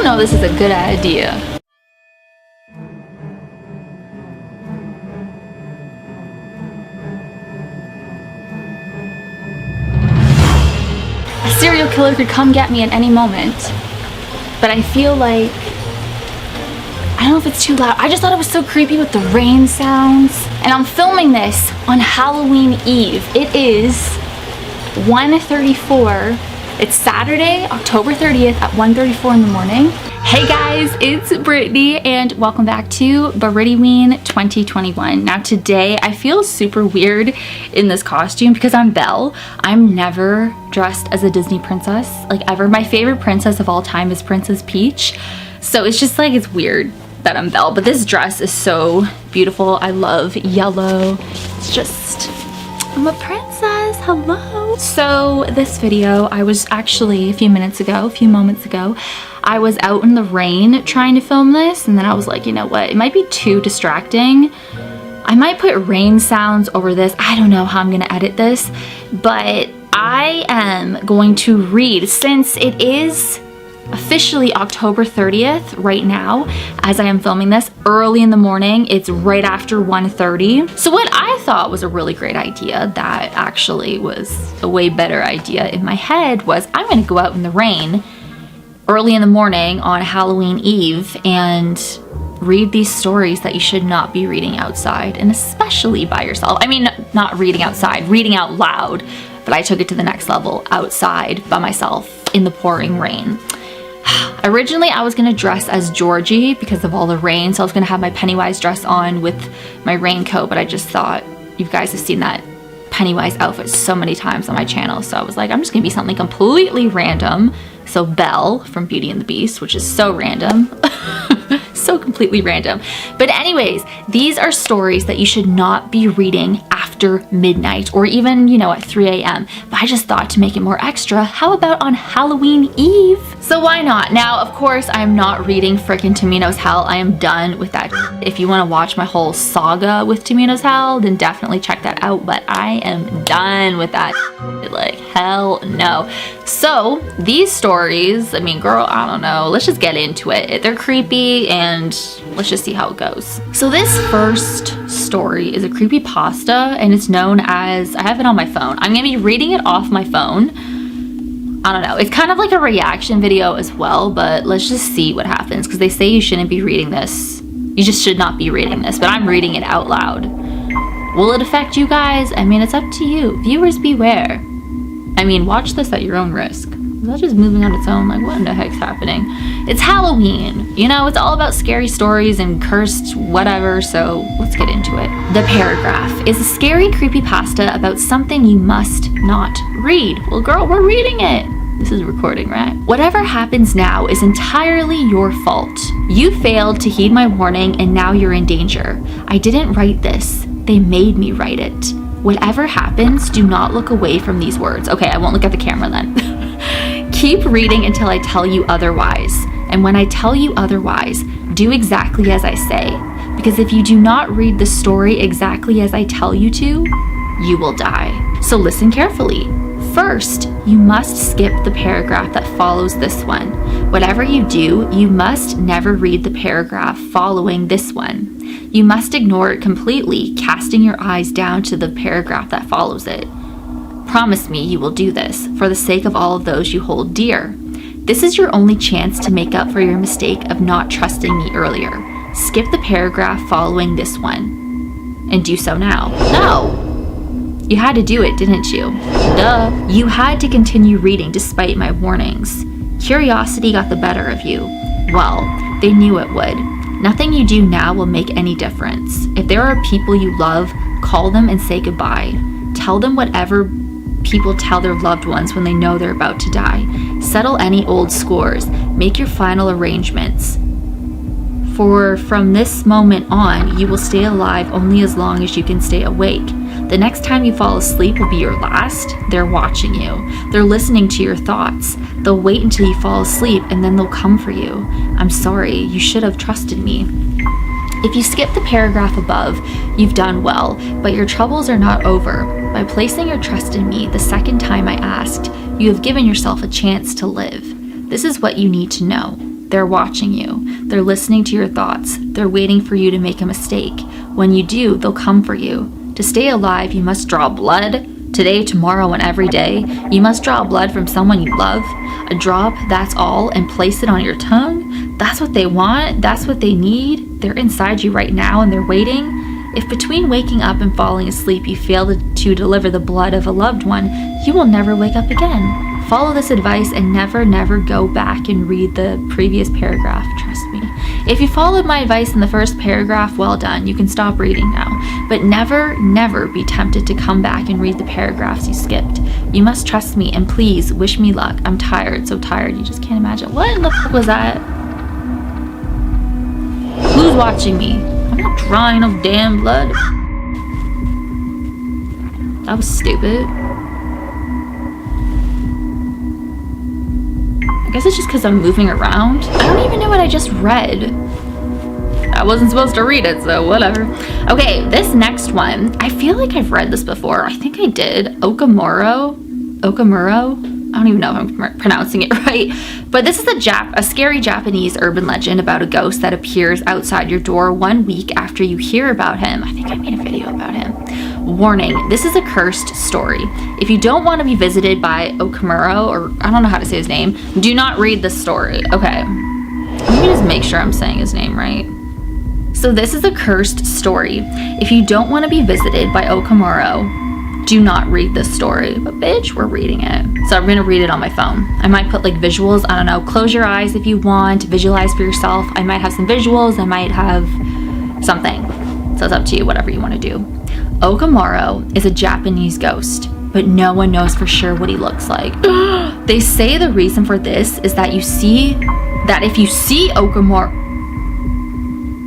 know this is a good idea. A serial killer could come get me at any moment, but I feel like, I don't know if it's too loud. I just thought it was so creepy with the rain sounds. And I'm filming this on Halloween Eve. It is 1:34. It's Saturday, October 30th at 1:34 in the morning. Hey guys, it's Brittany and welcome back to Brittiween 2021. Now today I feel super weird in this costume because I'm Belle. I'm never dressed as a Disney princess, like ever. My favorite princess of all time is Princess Peach. So it's just like, it's weird that I'm Belle, but this dress is so beautiful. I love yellow. It's just, I'm a princess, hello. So this video, I was actually a few moments ago, I was out in the rain trying to film this, and then I was like, you know what, it might be too distracting. I might put rain sounds over this. I don't know how I'm gonna edit this, but I am going to read, since it is officially October 30th right now as I am filming this, early in the morning. It's right after 1:30. So what I thought was a really great idea, that actually was a way better idea in my head, was I'm gonna go out in the rain early in the morning on Halloween Eve and read these stories that you should not be reading outside, and especially by yourself. I mean, not reading outside, reading out loud, but I took it to the next level, outside by myself in the pouring rain. Originally, I was gonna dress as Georgie because of all the rain, so I was gonna have my Pennywise dress on with my raincoat, but I just thought, you guys have seen that Pennywise outfit so many times on my channel, so I was like, I'm just gonna be something completely random. So Belle from Beauty and the Beast, which is so random. So completely random. But anyways, these are stories that you should not be reading after midnight or even, you know, at 3 a.m. But I just thought, to make it more extra, how about on Halloween Eve? So why not? Now, of course, I'm not reading frickin' Tamino's Hell. I am done with that. If you want to watch my whole saga with Tamino's Hell, then definitely check that out. But I am done with that. Like, hell no. So these stories, I mean, girl, I don't know. Let's just get into it. They're creepy and let's just see how it goes. So this first story is a creepypasta and it's known as, I have it on my phone. I'm gonna be reading it off my phone. I don't know. It's kind of like a reaction video as well, but let's just see what happens because they say you shouldn't be reading this. You just should not be reading this, but I'm reading it out loud. Will it affect you guys? I mean, it's up to you. Viewers beware. I mean, watch this at your own risk. Is that just moving on its own? Like, what in the heck's happening? It's Halloween. You know, it's all about scary stories and cursed whatever, so let's get into it. The Paragraph is a scary creepypasta about something you must not read. Well, girl, we're reading it. This is recording, right? Whatever happens now is entirely your fault. You failed to heed my warning and now you're in danger. I didn't write this. They made me write it. Whatever happens, do not look away from these words. Okay, I won't look at the camera then. Keep reading until I tell you otherwise. And when I tell you otherwise, do exactly as I say. Because if you do not read the story exactly as I tell you to, you will die. So listen carefully. First, you must skip the paragraph that follows this one. Whatever you do, you must never read the paragraph following this one. You must ignore it completely, casting your eyes down to the paragraph that follows it. Promise me you will do this, for the sake of all of those you hold dear. This is your only chance to make up for your mistake of not trusting me earlier. Skip the paragraph following this one. And do so now. No! You had to do it, didn't you? Duh. You had to continue reading despite my warnings. Curiosity got the better of you. Well, they knew it would. Nothing you do now will make any difference. If there are people you love, call them and say goodbye. Tell them whatever people tell their loved ones when they know they're about to die. Settle any old scores. Make your final arrangements. For from this moment on, you will stay alive only as long as you can stay awake. The next time you fall asleep will be your last. They're watching you. They're listening to your thoughts. They'll wait until you fall asleep and then they'll come for you. I'm sorry, you should have trusted me. If you skip the paragraph above, you've done well, but your troubles are not over. By placing your trust in me the second time I asked, you have given yourself a chance to live. This is what you need to know. They're watching you. They're listening to your thoughts. They're waiting for you to make a mistake. When you do, they'll come for you. To stay alive, you must draw blood. Today, tomorrow, and every day, you must draw blood from someone you love. A drop, that's all, and place it on your tongue. That's what they want. That's what they need. They're inside you right now and they're waiting. If between waking up and falling asleep you fail to deliver the blood of a loved one, you will never wake up again. Follow this advice and never go back and read the previous paragraph, trust me. If you followed my advice in the first paragraph, well done, you can stop reading now. But never be tempted to come back and read the paragraphs you skipped. You must trust me and please wish me luck. I'm tired, so tired you just can't imagine. What in the fuck was that? Who's watching me? I'm not drawing no damn blood. That was stupid. I guess it's just because I'm moving around. I don't even know what I just read. I wasn't supposed to read it, so whatever. Okay, this next one, I feel like I've read this before. I think I did. Okamuro? I don't even know if I'm pronouncing it right. But this is a scary Japanese urban legend about a ghost that appears outside your door 1 week after you hear about him. I think I made a video about him. Warning, this is a cursed story. If you don't want to be visited by Okamuro, or I don't know how to say his name, do not read this story. Okay, let me just make sure I'm saying his name right. So this is a cursed story. If you don't want to be visited by Okamuro, do not read this story. But bitch, we're reading it. So I'm gonna read it on my phone. I might put like visuals, I don't know, close your eyes if you want, visualize for yourself. I might have some visuals, I might have something. So it's up to you, whatever you want to do. Okamuro is a Japanese ghost, but no one knows for sure what he looks like. They say the reason for this is that if you see Okamuro,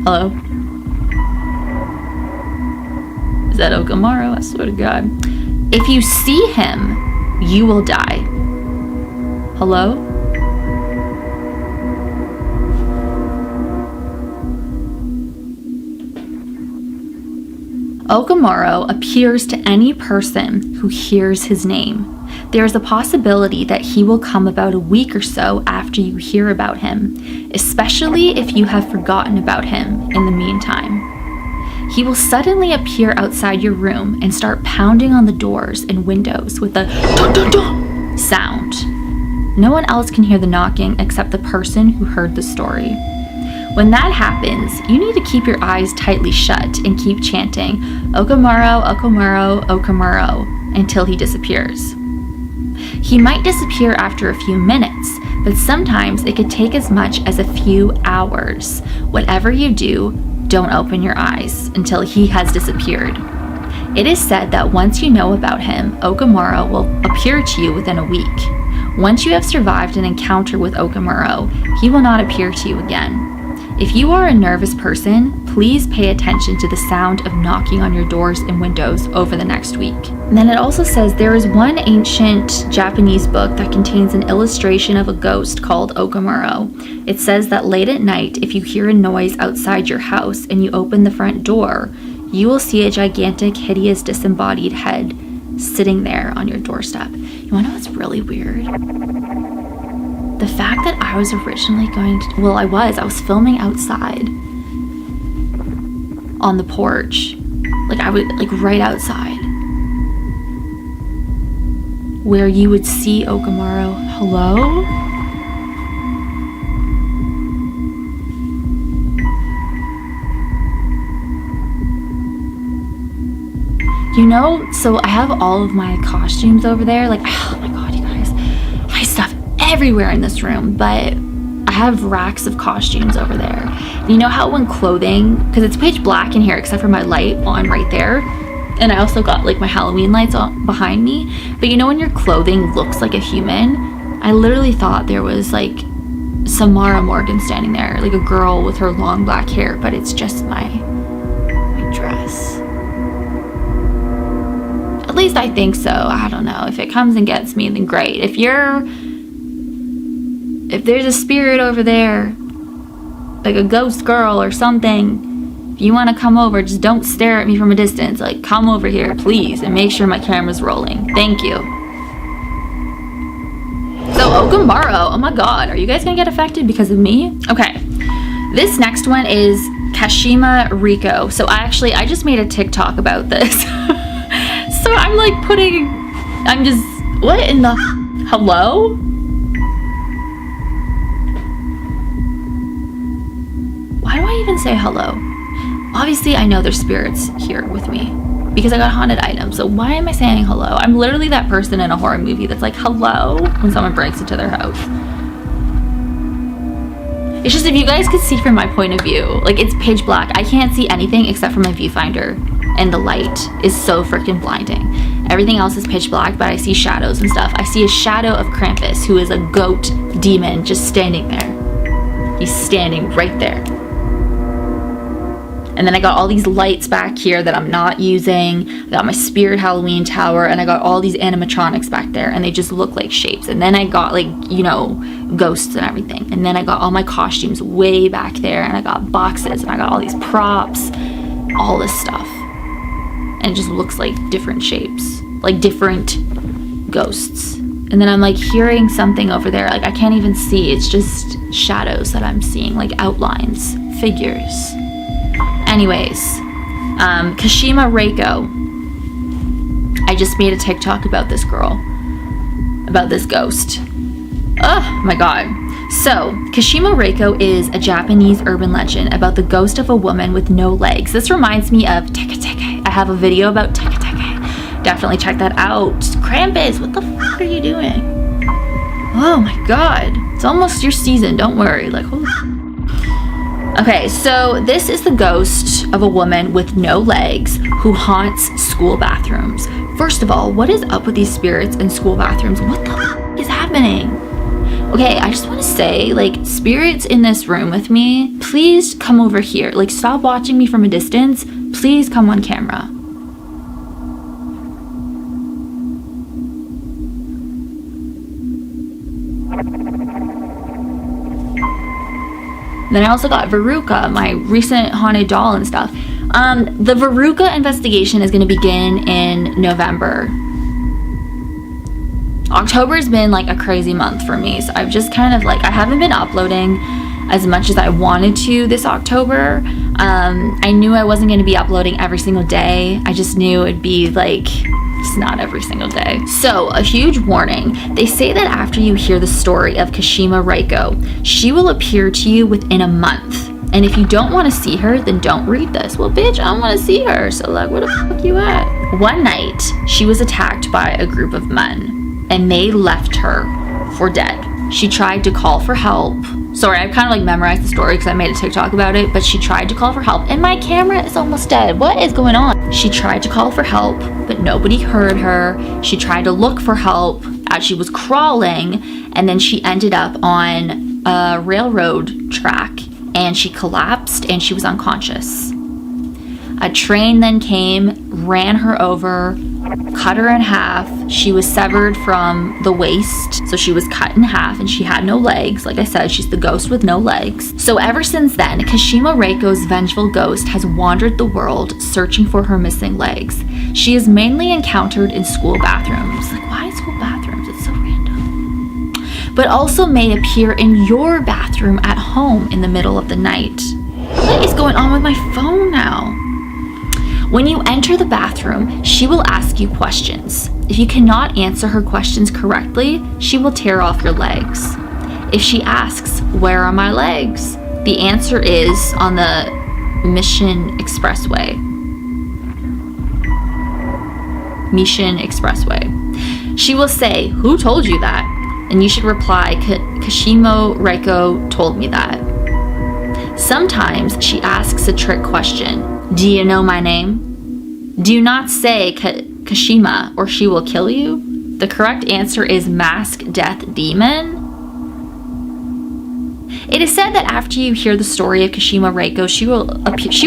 hello? Is that Okamuro? I swear to God. If you see him, you will die. Hello? Okamuro appears to any person who hears his name. There is a possibility that he will come about a week or so after you hear about him, especially if you have forgotten about him in the meantime. He will suddenly appear outside your room and start pounding on the doors and windows with a dun dun dun sound. No one else can hear the knocking except the person who heard the story. When that happens, you need to keep your eyes tightly shut and keep chanting, Okamuro, Okamuro, Okamuro, until he disappears. He might disappear after a few minutes, but sometimes it could take as much as a few hours. Whatever you do, don't open your eyes until he has disappeared. It is said that once you know about him, Okamuro will appear to you within a week. Once you have survived an encounter with Okamuro, he will not appear to you again. If you are a nervous person, please pay attention to the sound of knocking on your doors and windows over the next week. And then it also says there is one ancient Japanese book that contains an illustration of a ghost called Okamuro. It says that late at night, if you hear a noise outside your house and you open the front door, you will see a gigantic, hideous, disembodied head sitting there on your doorstep. You wanna know what's really weird? The fact that I was originally I was filming outside on the porch. I was right outside where you would see Okamuro. Hello? So I have all of my costumes over there. Oh my God, you guys. My stuff everywhere in this room, but I have racks of costumes over there. You know how when clothing, because it's pitch black in here except for my light on right there, and I also got my Halloween lights on behind me, but you know when your clothing looks like a human, I literally thought there was Samara Morgan standing there, a girl with her long black hair, but it's just my dress. At least I think so. I don't know. If it comes and gets me, then great. If there's a spirit over there, a ghost girl or something, if you want to come over, just don't stare at me from a distance. Come over here, please, and make sure my camera's rolling. Thank you. So Ogambaro. Oh my god, are you guys gonna get affected because of me? Okay, this next one is Kashima Riko. So I just made a TikTok about this. So I'm just, what in the, hello? Why do I even say hello? Obviously I know there's spirits here with me because I got haunted items. So why am I saying hello? I'm literally that person in a horror movie that's like, hello, when someone breaks into their house. It's just, if you guys could see from my point of view, like, it's pitch black. I can't see anything except for my viewfinder, and the light is so freaking blinding. Everything else is pitch black, but I see shadows and stuff. I see a shadow of Krampus, who is a goat demon just standing there. He's standing right there. And then I got all these lights back here that I'm not using. I got my Spirit Halloween tower, and I got all these animatronics back there, and they just look like shapes. And then I got, like, you know, ghosts and everything. And then I got all my costumes way back there, and I got boxes, and I got all these props, all this stuff. And it just looks like different shapes, like different ghosts. And then I'm like hearing something over there, like I can't even see. It's just shadows that I'm seeing, like outlines, figures. Anyways, Kashima Reiko. I just made a TikTok about this girl, about this ghost. Oh my god. So, Kashima Reiko is a Japanese urban legend about the ghost of a woman with no legs. This reminds me of Teke Teke. I have a video about Teke Teke. Definitely check that out. Krampus, what the fuck are you doing? Oh my god. It's almost your season, don't worry. Like, holy. Okay, so this is the ghost of a woman with no legs who haunts school bathrooms. First of all, what is up with these spirits in school bathrooms? What the fuck is happening? Okay, I just want to say, like, spirits in this room with me, please come over here. Like, stop watching me from a distance. Please come on camera. Then I also got Veruca, my recent haunted doll and stuff. The Veruca investigation is going to begin in November. October has been like a crazy month for me, so I've just kind of like, I haven't been uploading as much as I wanted to this October. I knew I wasn't going to be uploading every single day. I just knew it'd be like, just not every single day. So, a huge warning. They say that after you hear the story of Kashima Reiko, she will appear to you within a month. And if you don't want to see her, then don't read this. Well, bitch, I don't want to see her. So, like, where the fuck you at? One night, she was attacked by a group of men, and they left her for dead. She tried to call for help. Sorry, I've kind of like memorized the story because I made a TikTok about it, but she tried to call for help, and my camera is almost dead. What is going on? She tried to call for help, but nobody heard her. She tried to look for help as she was crawling, and then she ended up on a railroad track, and she collapsed, and she was unconscious. A train then came, ran her over, cut her in half. She was severed from the waist, so she was cut in half, and she had no legs. Like I said, she's the ghost with no legs. So ever since then, Kashima Reiko's vengeful ghost has wandered the world searching for her missing legs. She is mainly encountered in school bathrooms. Like, why school bathrooms? It's so random. But also may appear in your bathroom at home in the middle of the night. What is going on with my phone now? When you enter the bathroom, she will ask you questions. If you cannot answer her questions correctly, she will tear off your legs. If she asks, "Where are my legs?" the answer is on the Mission Expressway. Mission Expressway. She will say, "Who told you that?" And you should reply, "Kashima Reiko told me that." Sometimes she asks a trick question. Do you know my name? Do not say Kashima or she will kill you. The correct answer is Mask Death Demon. It is said that after you hear the story of Kashima Reiko, she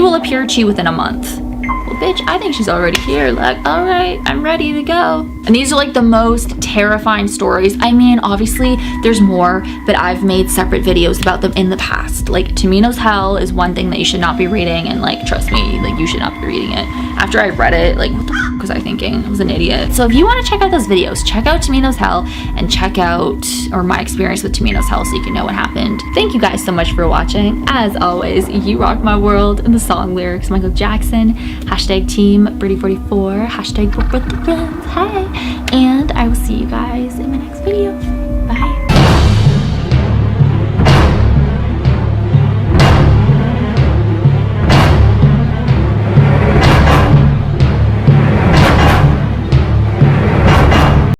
will appear to you within a month. Well, bitch, I think she's already here. Like, all right, I'm ready to go. And these are like the most terrifying stories. I mean, obviously there's more, but I've made separate videos about them in the past. Like Tamino's Hell is one thing that you should not be reading, and like, trust me, like you should not be reading it. After I read it, like, what the f was I thinking? I was an idiot. So if you want to check out those videos, check out Tamino's Hell and check out, or my experience with Tamino's Hell, so you can know what happened. Thank you guys so much for watching. As always, you rock my world. And the song lyrics, Michael Jackson, hashtag team Britty44, hashtag go with the friends, hey. And I will see you guys